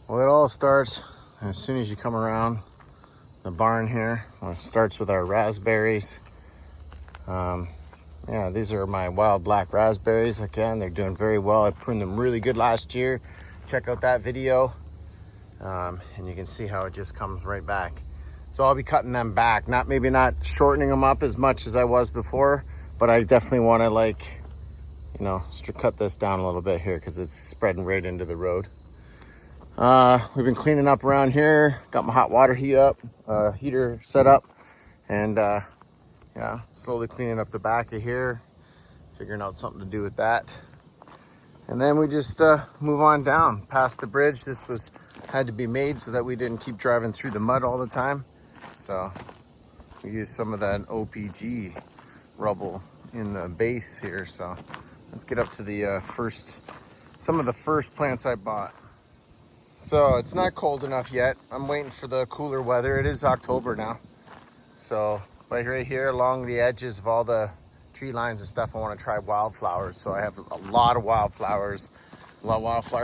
Well, it all starts as soon as you come around the barn here. Well, it starts with our raspberries. Yeah, these are my wild black raspberries. Again, they're doing very well. I pruned them really good last year. Check out that video. And you can see how it just comes right back. So I'll be cutting them back. Maybe not shortening them up as much as I was before, but I definitely want to cut this down a little bit here because it's spreading right into the road. We've been cleaning up around here. Got my hot water heater set up, and yeah, slowly cleaning up the back of here, figuring out something to do with that. And then we just move on down past the bridge. This had to be made so that we didn't keep driving through the mud all the time. So we used some of that OPG rubble in the base here. So let's get up to the some of the first plants I bought. So it's not cold enough yet. I'm waiting for the cooler weather. It is October now. So right here along the edges of all the tree lines and stuff, I want to try wildflowers. So I have a lot of wildflowers,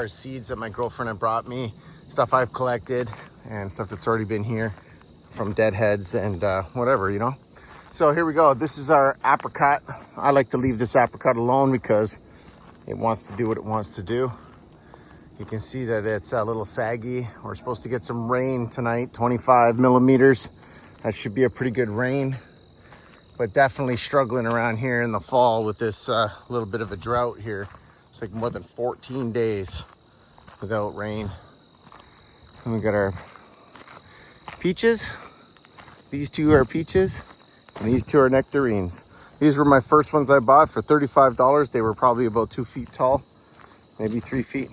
seeds that my girlfriend had brought me, stuff I've collected, and stuff that's already been here from deadheads and whatever. So here we go. This is our apricot. I like to leave this apricot alone because it wants to do what it wants to do. You can see that it's a little saggy. We're supposed to get some rain tonight, 25 millimeters. That should be a pretty good rain, but definitely struggling around here in the fall with this little bit of a drought here. It's like more than 14 days without rain. And we got our peaches. These two are peaches, and these two are nectarines. These were my first ones I bought for $35. They were probably about 2 feet tall, maybe 3 feet.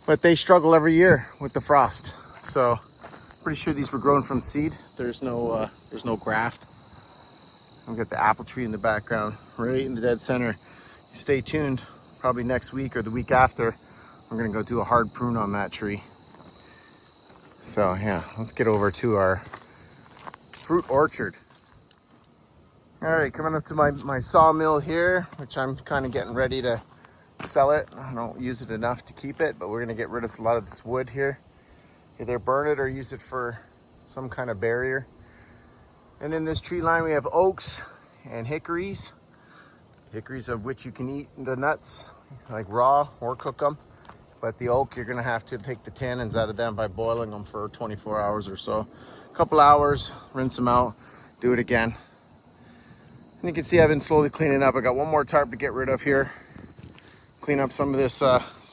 But they struggle every year with the frost. So pretty sure these were grown from seed. There's no graft. I've got the apple tree in the background, right in the dead center. Stay tuned. Probably next week or the week after, we're gonna go do a hard prune on that tree. So yeah, let's get over to our fruit orchard. All right, coming up to my sawmill here, which I'm kind of getting ready to sell it. I don't use it enough to keep it, but we're gonna get rid of a lot of this wood here. Either burn it or use it for some kind of barrier. And in this tree line, we have oaks and hickories. Hickories of which you can eat the nuts, like raw or cook them. But the oak, you're gonna have to take the tannins out of them by boiling them for 24 hours or so. A couple hours, rinse them out, do it again. And you can see I've been slowly cleaning up. I got one more tarp to get rid of here. Clean up some of this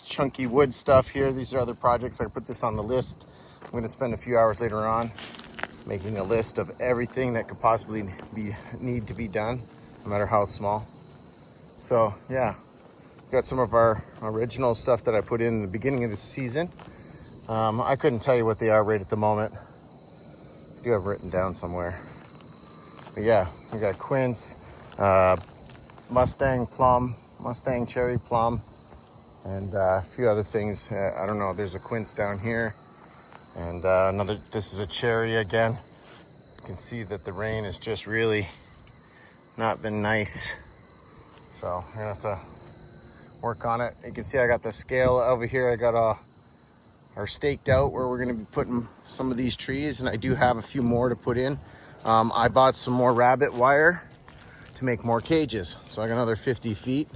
chunky wood stuff here. These are other projects. I put this on the list. I'm going to spend a few hours later on making a list of everything that could possibly need to be done, no matter how small. So yeah, got some of our original stuff that I put in the beginning of the season. I couldn't tell you what they are right at the moment. I do have written down somewhere. But yeah, we got quince, Mustang plum, Mustang cherry plum, and a few other things. I don't know, there's a quince down here, and this is a cherry again. You can see that the rain has just really not been nice, so we're gonna have to work on it. You can see I got the scale over here. I got our staked out where we're gonna be putting some of these trees, and I do have a few more to put in. I bought some more rabbit wire to make more cages, so I got another 50 feet.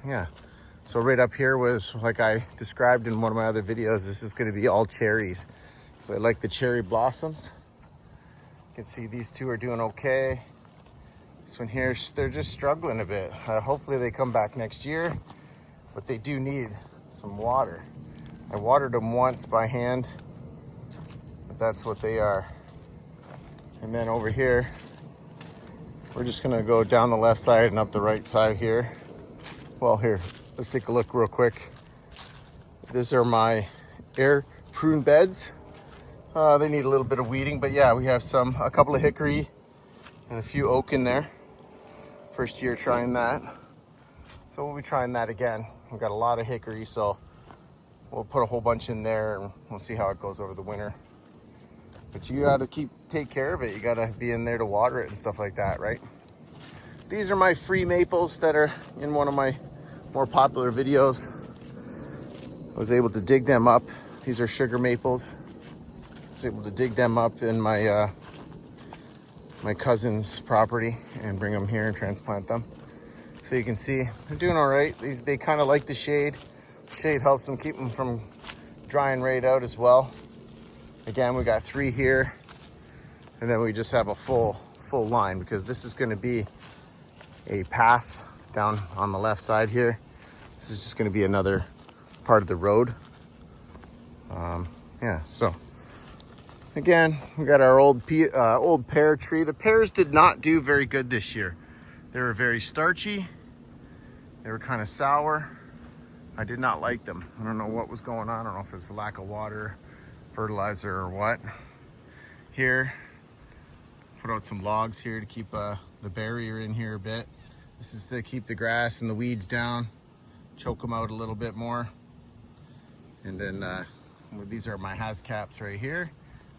Yeah, so right up here was, like I described in one of my other videos, this is going to be all cherries. So I like the cherry blossoms. You can see these two are doing okay. This one here, they're just struggling a bit. Hopefully they come back next year, but they do need some water. I watered them once by hand, but that's what they are. And then over here, we're just gonna go down the left side and up the right side here. Well, here, let's take a look real quick. These are my air prune beds. They need a little bit of weeding, but yeah, we have a couple of hickory and a few oak in there. First year trying that. So we'll be trying that again. We've got a lot of hickory, so we'll put a whole bunch in there and we'll see how it goes over the winter. But you gotta take care of it. You gotta be in there to water it and stuff like that, right? These are my free maples that are in one of my more popular videos. I was able to dig them up. These are sugar maples. I was able to dig them up in my my cousin's property and bring them here and transplant them. So you can see they're doing all right. They kind of like the shade. Shade helps them keep them from drying right out as well. Again, we got 3 here, and then we just have a full line because this is going to be a path down on the left side here. This is just going to be another part of the road. Yeah, so again, we got our old pear tree. The pears did not do very good this year. They were very starchy. They were kind of sour. I did not like them. I don't know what was going on. I don't know if it's a lack of water, fertilizer, or what. Here, put out some logs here to keep the barrier in here a bit. This is to keep the grass and the weeds down, choke them out a little bit more. And then these are my caps right here.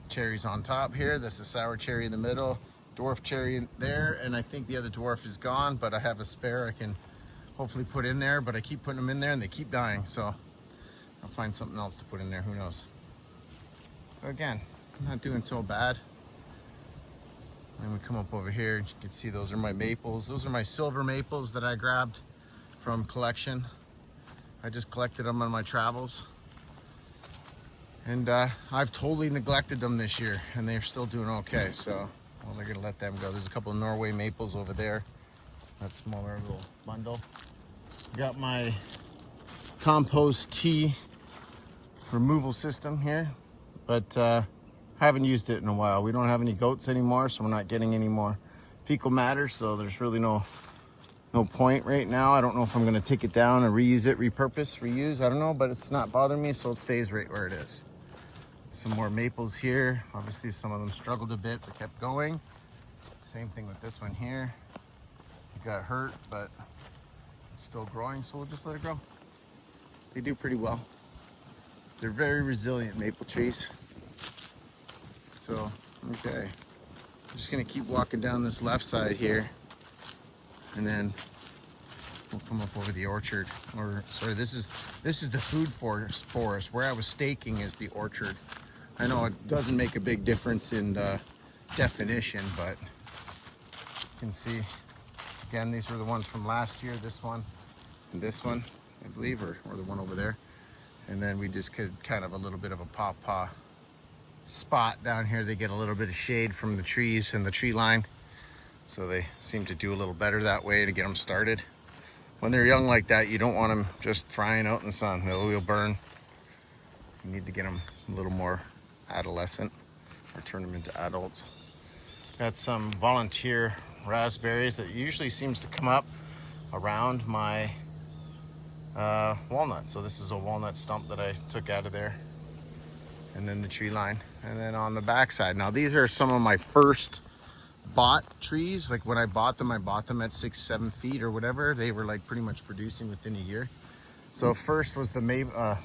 Cherries on top here. This is sour cherry in the middle, dwarf cherry in there, and I think the other dwarf is gone, but I have a spare I can hopefully put in there, but I keep putting them in there and they keep dying, so I'll find something else to put in there, who knows. So again, I'm not doing so bad. And we come up over here, you can see those are my maples. Those are my silver maples that I grabbed from collection. I just collected them on my travels. And I've totally neglected them this year, and they're still doing okay, so well, they're gonna let them go. There's a couple of Norway maples over there. That smaller little bundle. Got my compost tea removal system here, but I haven't used it in a while. We don't have any goats anymore, so we're not getting any more fecal matter, so there's really no point right now. I don't know if I'm gonna take it down and reuse it, reuse, I don't know, but it's not bothering me, so it stays right where it is. Some more maples here. Obviously some of them struggled a bit, but kept going. Same thing with this one here. It got hurt, but it's still growing, so we'll just let it grow. They do pretty well. They're very resilient maple trees. So, okay. I'm just gonna keep walking down this left side here, and then we'll come up over the orchard. Or sorry, this is the food forest. Where I was staking is the orchard. I know it doesn't make a big difference in definition, but you can see. Again, these were the ones from last year, this one and this one, I believe, or the one over there. And then we just could kind of a little bit of a pawpaw spot down here. They get a little bit of shade from the trees and the tree line. So they seem to do a little better that way to get them started. When they're young like that, you don't want them just frying out in the sun. They'll burn. You need to get them a little more adolescent or turn them into adults. Got some volunteer raspberries that usually seems to come up around my walnut. So this is a walnut stump that I took out of there, and then the tree line, and then on the back side. Now these are some of my first bought trees. Like when I bought them at 6-7 feet or whatever. They were like pretty much producing within a year. So first was the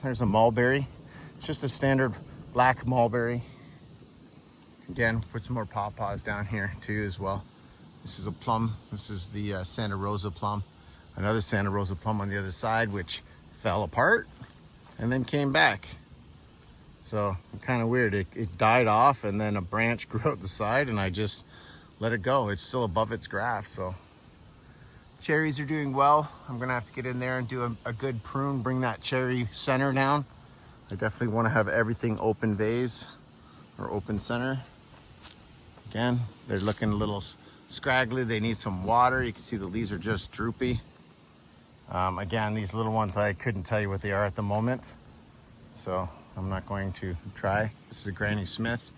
there's a mulberry. It's just a standard black mulberry. Again, put some more pawpaws down here too as well. This is a plum. This is the Santa Rosa plum. Another Santa Rosa plum on the other side, which fell apart and then came back. So kind of weird. It died off, and then a branch grew out the side, and I just let it go. It's still above its graft. So cherries are doing well. I'm gonna have to get in there and do a good prune, bring that cherry center down. I definitely want to have everything open vase or open center. Again, they're looking a little scraggly. They need some water. You can see the leaves are just droopy. Again, these little ones, I couldn't tell you what they are at the moment, so I'm not going to try. This is a Granny Smith,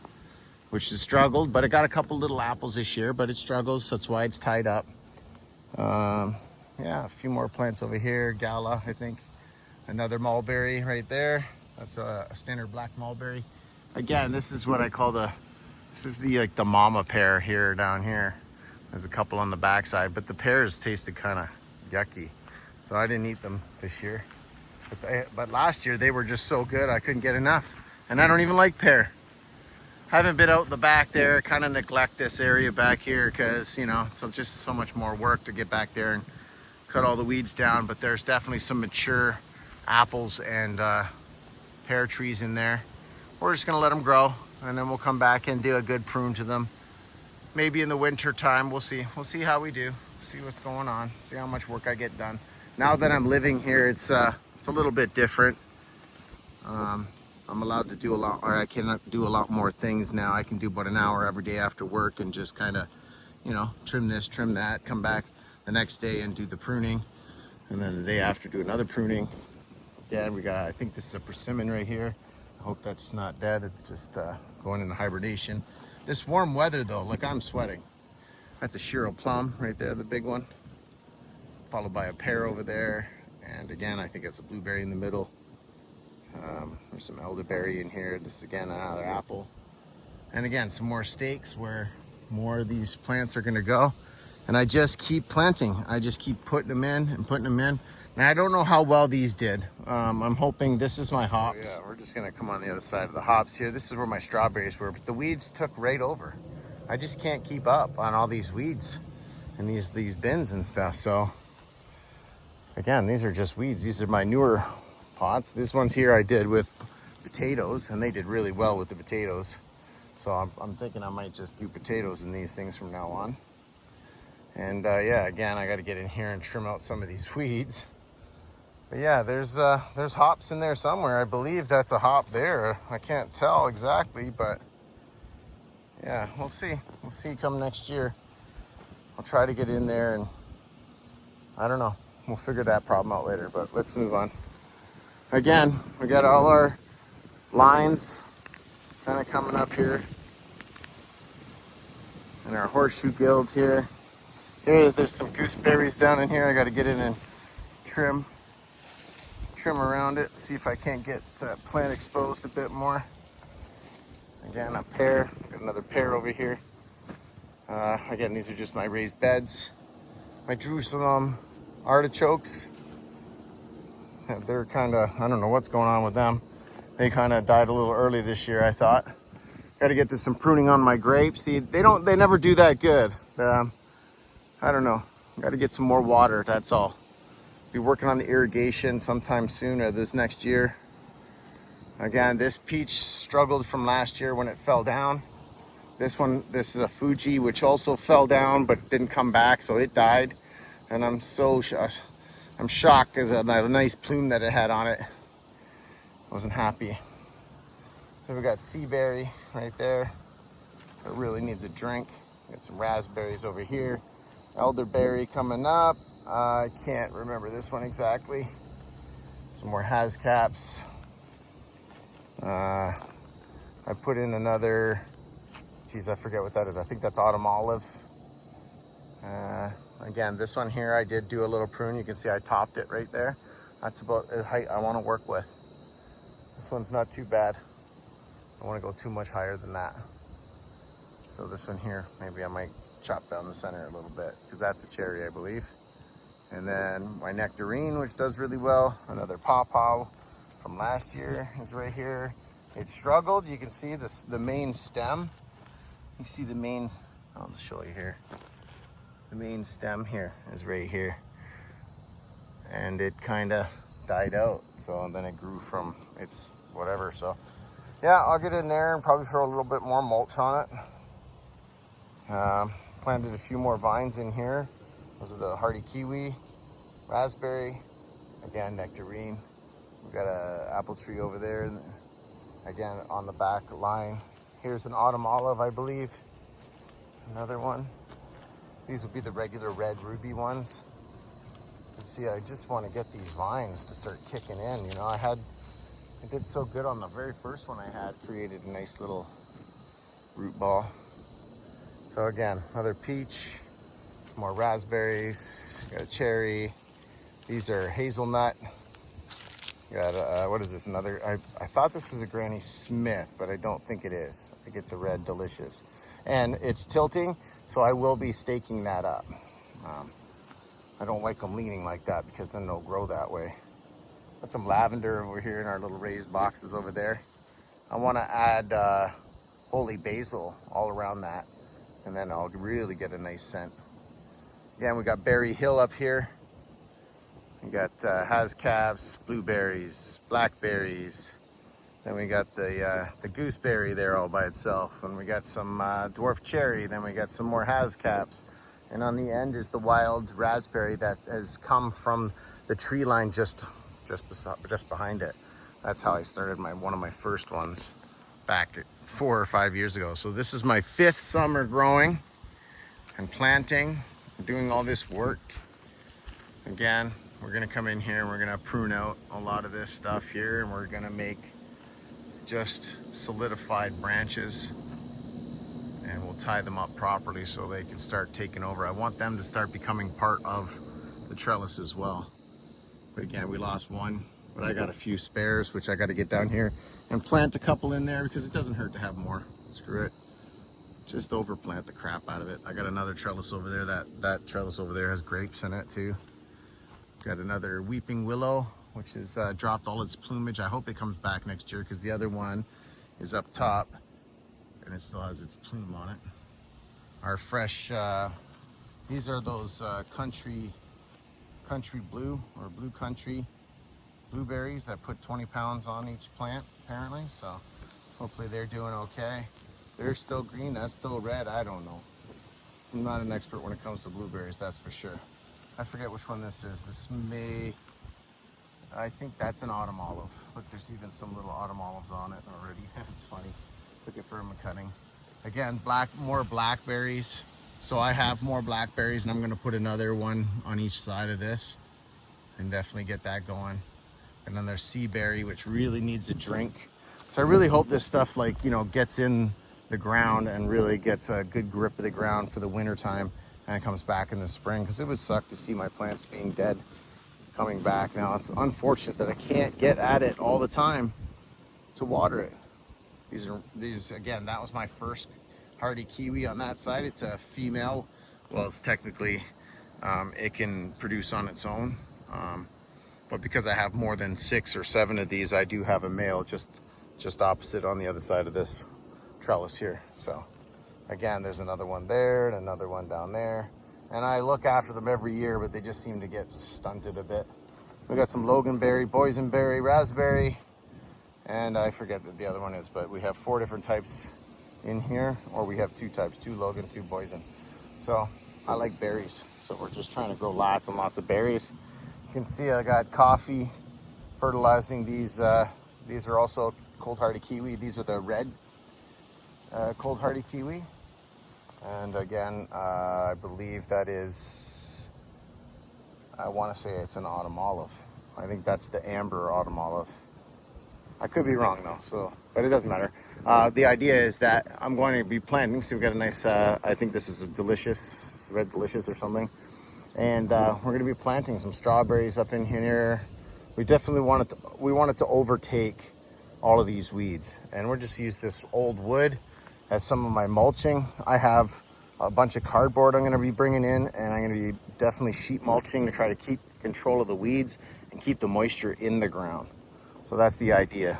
which has struggled, but it got a couple little apples this year, but it struggles. That's why it's tied up. Yeah, a few more plants over here. Gala, I think. Another mulberry right there. That's a standard black mulberry. Again, this is what I call this is the like the mama pear here down here. There's a couple on the backside, but the pears tasted kind of yucky, so I didn't eat them this year. But last year they were just so good, I couldn't get enough. And I don't even like pear. Haven't been out in the back there. Kind of neglect this area back here because, you know, it's just so much more work to get back there and cut all the weeds down. But there's definitely some mature apples and pear trees in there. We're just gonna let them grow, and then we'll come back and do a good prune to them. Maybe in the winter time, we'll see. We'll see how we do. See what's going on. See how much work I get done. Now that I'm living here, it's a little bit different. I'm allowed to do a lot, or I can do a lot more things now. I can do about an hour every day after work and just kind of, you know, trim this, trim that, come back the next day and do the pruning. And then the day after do another pruning. Again, we got, I think this is a persimmon right here. I hope that's not dead. It's just going into hibernation. This warm weather though, look, I'm sweating. That's a Shiro plum right there, the big one. Followed by a pear over there. And again, I think it's a blueberry in the middle. There's some elderberry in here. This is again another apple. And again, some more stakes where more of these plants are gonna go. And I just keep planting. I just keep putting them in and putting them in. Now, I don't know how well these did. I'm hoping this is my hops. Yeah, we're just gonna come on the other side of the hops here. This is where my strawberries were, but the weeds took right over. I just can't keep up on all these weeds and these bins and stuff. So again, these are just weeds. These are my newer pots. This one's here I did with potatoes, and they did really well with the potatoes. So I'm thinking I might just do potatoes in these things from now on. And yeah, again, I got to get in here and trim out some of these weeds. But yeah, there's hops in there somewhere. I believe that's a hop there. I can't tell exactly, but yeah, we'll see. We'll see come next year. I'll try to get in there, and I don't know. We'll figure that problem out later, but let's move on. Again, we got all our lines kind of coming up here. And our horseshoe guilds here. There's some gooseberries down in here. I got to get in and trim around it. See if I can't get that plant exposed a bit more. Again, a pear. Got another pear over here. Again, these are just my raised beds. My Jerusalem artichokes. They're kind of, I don't know what's going on with them. They kind of died a little early this year, I thought. Got to get to some pruning on my grapes. See, they never do that good. I don't know. Got to get some more water, that's all. Be working on the irrigation sometime soon or this next year. Again, this peach struggled from last year when it fell down. This is a Fuji, which also fell down but didn't come back, so it died. And I'm shocked because of the nice plume that it had on it. I wasn't happy. So we got sea berry right there. It really needs a drink. Got some raspberries over here. Elderberry coming up. I can't remember this one exactly. Some more Hascaps. I put in another, geez, I forget what that is. I think that's autumn olive. Again, this one here, I did do a little prune. You can see I topped it right there. That's about the height I want to work with. This one's not too bad. I want to go too much higher than that. So this one here, maybe I might chop down the center a little bit, because that's a cherry, I believe. And then my nectarine, which does really well. Another pawpaw from last year is right here. It struggled. You can see this, the main stem. You see the main, I'll just show you here. The main stem here is right here. And it kind of died out. So then it grew from its whatever. So yeah, I'll get in there and probably throw a little bit more mulch on it. Planted a few more vines in here. Those are the hardy kiwi, raspberry, again, nectarine. We've got an apple tree over there, again, on the back line. Here's an autumn olive, I believe. Another one. These will be the regular red ruby ones. You see, I just want to get these vines to start kicking in. You know, I did so good on the very first one I had, created a nice little root ball. So again, another peach, some more raspberries, got a cherry. These are hazelnut. Got what is this? Another, I thought this was a Granny Smith, but I don't think it is. I think it's a Red Delicious. And it's tilting, so I will be staking that up. I don't like them leaning like that because then they'll grow that way. Got some lavender over here in our little raised boxes over there. I want to add holy basil all around that, and then I'll really get a nice scent. Again, we got Berry Hill up here. We got Hascaps, blueberries, blackberries, Then we got the gooseberry there all by itself. And we got some dwarf cherry. Then we got some more Hascaps. And on the end is the wild raspberry that has come from the tree line just behind it. That's how I started one of my first ones back 4 or 5 years ago. So this is my 5th summer growing and planting, doing all this work. Again, we're gonna come in here and we're gonna prune out a lot of this stuff here, and we're gonna make just solidified branches, and we'll tie them up properly so they can start taking over. I want them to start becoming part of the trellis as well. But again, we lost one, but I got a few spares, which I got to get down here and plant a couple in there because it doesn't hurt to have more. Screw it. Just overplant the crap out of it. I got another trellis over there. That trellis over there has grapes in it too. Got another weeping willow, which has dropped all its plumage. I hope it comes back next year because the other one is up top and it still has its plume on it. Our fresh, these are those country blue or blue country blueberries that put 20 pounds on each plant apparently. So hopefully they're doing okay. They're still green, that's still red, I don't know. I'm not an expert when it comes to blueberries, that's for sure. I forget which one this is. I think that's an autumn olive. Look, there's even some little autumn olives on it already. It's funny. Looking for them cutting. Again, more blackberries. So I have more blackberries and I'm gonna put another one on each side of this and definitely get that going. And then there's sea berry, which really needs a drink. So I really hope this stuff gets in the ground and really gets a good grip of the ground for the winter time and it comes back in the spring, because it would suck to see my plants being dead coming back. Now it's unfortunate that I can't get at it all the time to water it. These again, that was my first hardy kiwi on that side. It's a female. Well, it's technically it can produce on its own, but because I have more than 6 or 7 of these, I do have a male just opposite on the other side of this trellis here. So again, there's another one there and another one down there, and I look after them every year, but they just seem to get stunted a bit. We got some loganberry, boysenberry, raspberry, and I forget what the other one is, but we have 4 different types in here, or we have 2 types, 2 logan, 2 boysen. So I like berries, so we're just trying to grow lots and lots of berries. You can see I got coffee fertilizing these. These are also cold hardy kiwi. These are the red cold hardy kiwi. And again, I believe that is, I want to say it's an autumn olive. I think that's the amber autumn olive. I could be wrong though, but it doesn't matter. The idea is that I'm going to be planting. So we've got a nice, I think this is a delicious, red delicious or something. And we're going to be planting some strawberries up in here. We definitely wanted to overtake all of these weeds. And we're just use this old wood as some of my mulching. I have a bunch of cardboard I'm going to be bringing in, and I'm going to be definitely sheet mulching to try to keep control of the weeds and keep the moisture in the ground. So that's the idea.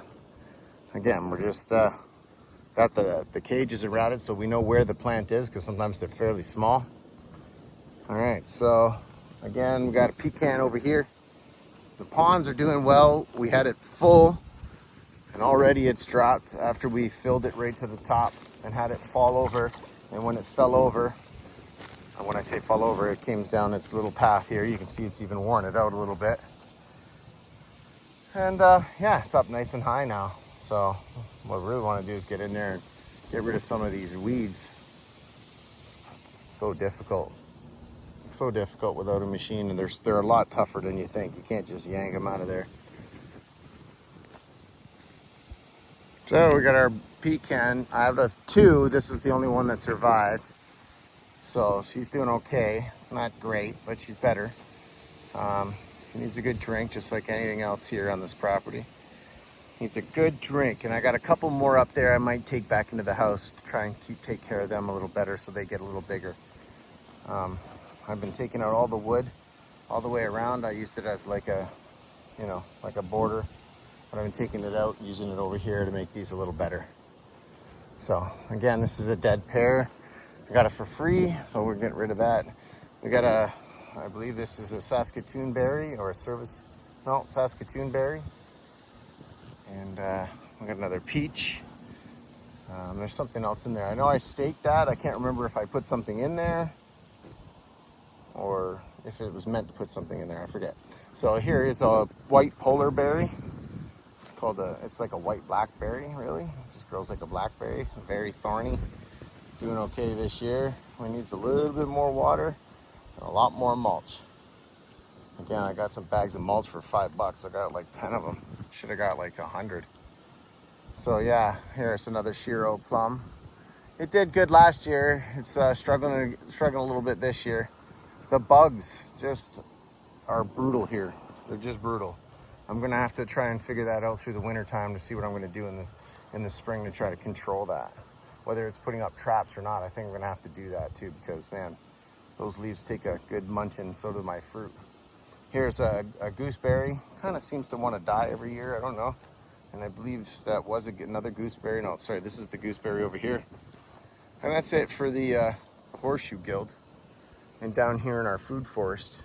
Again, we're just got the cages around it so we know where the plant is, because sometimes they're fairly small. All right, so again, we got a pecan over here. The ponds are doing well. We had it full, and already it's dropped after we filled it right to the top and had it fall over. And when it fell over, and when I say fall over, it came down its little path here. You can see it's even worn it out a little bit. And yeah, it's up nice and high now. So what I really want to do is get in there and get rid of some of these weeds. It's so difficult. It's so difficult without a machine, and they're a lot tougher than you think. You can't just yank them out of there. So we got our pecan. I have 2. This is the only one that survived. So she's doing okay. Not great, but she's better. She needs a good drink, just like anything else here on this property. Needs a good drink. And I got a couple more up there I might take back into the house to try and take care of them a little better so they get a little bigger. I've been taking out all the wood all the way around. I used it as like a, like a border. But I've been taking it out, using it over here to make these a little better. So again, this is a dead pear. I got it for free, so we're getting rid of that. We got I believe this is a Saskatoon berry or a Saskatoon berry. And We got another peach. There's something else in there. I know I staked that. I can't remember if I put something in there or if it was meant to put something in there. I forget. So here is a white polar berry. It's like a white blackberry, really. It just grows like a blackberry, very thorny. Doing okay this year. We needs a little bit more water and a lot more mulch. Again, I got some bags of mulch for $5. I got like 10 of them. Should have got like 100. So yeah, here's another Shiro plum. It did good last year. It's struggling a little bit this year. The bugs just are brutal here. They're just brutal. I'm gonna have to try and figure that out through the winter time to see what I'm gonna do in the spring to try to control that. Whether it's putting up traps or not, I think I'm gonna have to do that too, because man, those leaves take a good munching, so do my fruit. Here's a gooseberry. Kind of seems to want to die every year. I don't know. And I believe that was another gooseberry. No, sorry, this is the gooseberry over here. And that's it for the horseshoe guild. And down here in our food forest.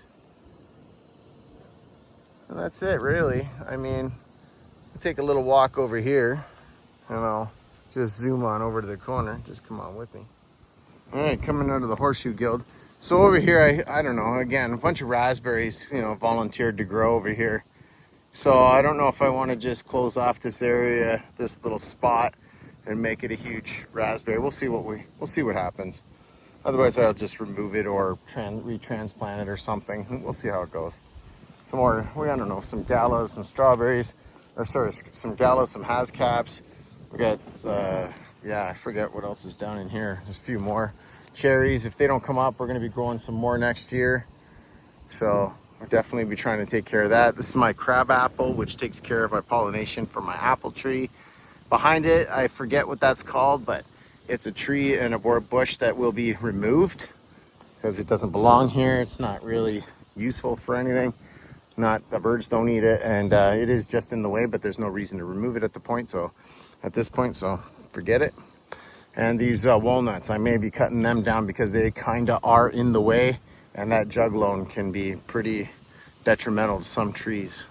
And that's it, really. I mean, I'll take a little walk over here. And I'll just zoom on over to the corner. Just come on with me. All right, coming out of the horseshoe guild. So over here, I don't know, again, a bunch of raspberries, you know, volunteered to grow over here. So I don't know if I want to just close off this area, this little spot, and make it a huge raspberry. We'll see what happens. Otherwise, I'll just remove it or retransplant it or something. We'll see how it goes. Some more, I don't know, some galas, some strawberries, or sorry, some galas, some hascaps. We got, yeah, I forget what else is down in here. There's a few more. Cherries, if they don't come up, we're going to be growing some more next year. So we'll definitely be trying to take care of that. This is my crab apple, which takes care of my pollination for my apple tree. Behind it, I forget what that's called, but it's a tree and a bush that will be removed because it doesn't belong here. It's not really useful for anything. The birds don't eat it, and it is just in the way, but there's no reason to remove it at this point, so forget it. And these walnuts, I may be cutting them down because they kind of are in the way, and that juglone can be pretty detrimental to some trees.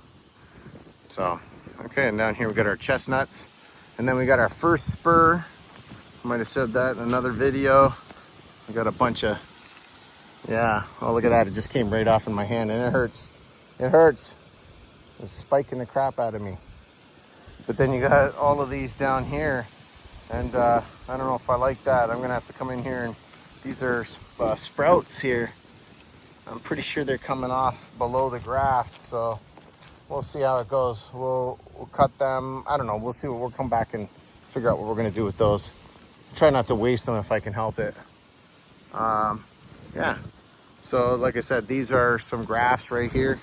So, okay, and down here we got our chestnuts, and then we got our first spur. I might have said that in another video. We got a bunch of, yeah, oh look at that, it just came right off in my hand, and it hurts. It hurts. It's spiking the crap out of me. But then you got all of these down here. And I don't know if I like that. I'm gonna have to come in here, and these are sprouts here. I'm pretty sure they're coming off below the graft, so we'll see how it goes. We'll cut them. I don't know. We'll see. We'll come back and figure out what we're gonna do with those. Try not to waste them if I can help it. Yeah. So like I said, these are some grafts right here.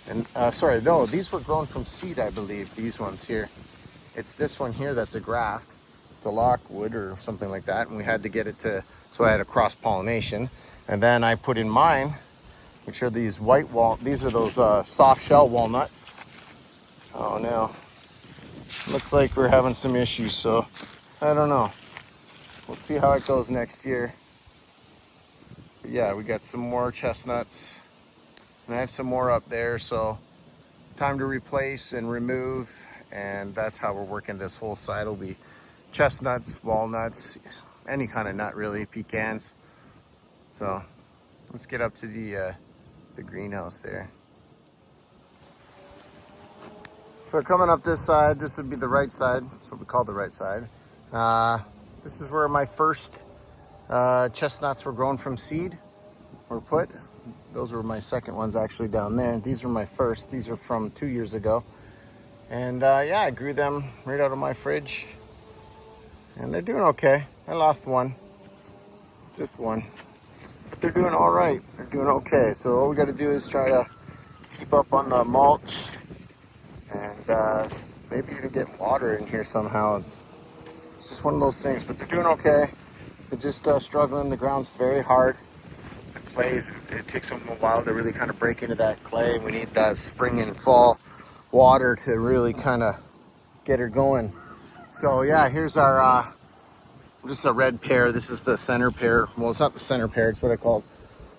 And sorry, no, these were grown from seed, I believe. These ones here. It's this one here that's a graft. It's a lockwood or something like that, and we had to get it to, so I had a cross pollination, and then I put in mine, which are these these are those soft shell walnuts. Oh no, looks like we're having some issues, so I don't know. We'll see how it goes next year. But yeah, we got some more chestnuts, and I have some more up there, so time to replace and remove, and that's how we're working this whole side. It'll be chestnuts, walnuts, any kind of nut really, pecans. So let's get up to the greenhouse there. So coming up this side, this would be the right side. That's what we call the right side. This is where my first chestnuts were grown from seed, were put. Those were my second ones actually down there. These are my first. These are from 2 years ago. And yeah, I grew them right out of my fridge. And they're doing okay. I lost one. Just one. But they're doing all right. They're doing okay. So all we got to do is try to keep up on the mulch. And maybe even get water in here somehow. It's just one of those things. But they're doing okay. They're just struggling. The ground's very hard. The clay, it takes them a while to really kind of break into that clay. We need that spring and fall water to really kind of get her going. So yeah, here's our just a red pear. This is the center pear. Well, it's not the center pear, it's what I call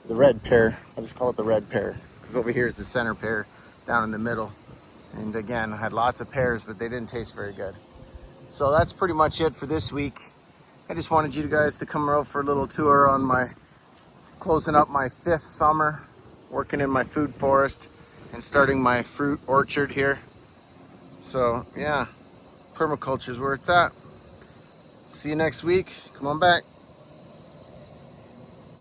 the red pear. I just call it the red pear because over here is the center pear down in the middle. And again, I had lots of pears, but they didn't taste very good. So that's pretty much it for this week. I just wanted you guys to come out for a little tour on my closing up my 5th summer, working in my food forest and starting my fruit orchard here. So yeah, permaculture is where it's at. See you next week. Come on back.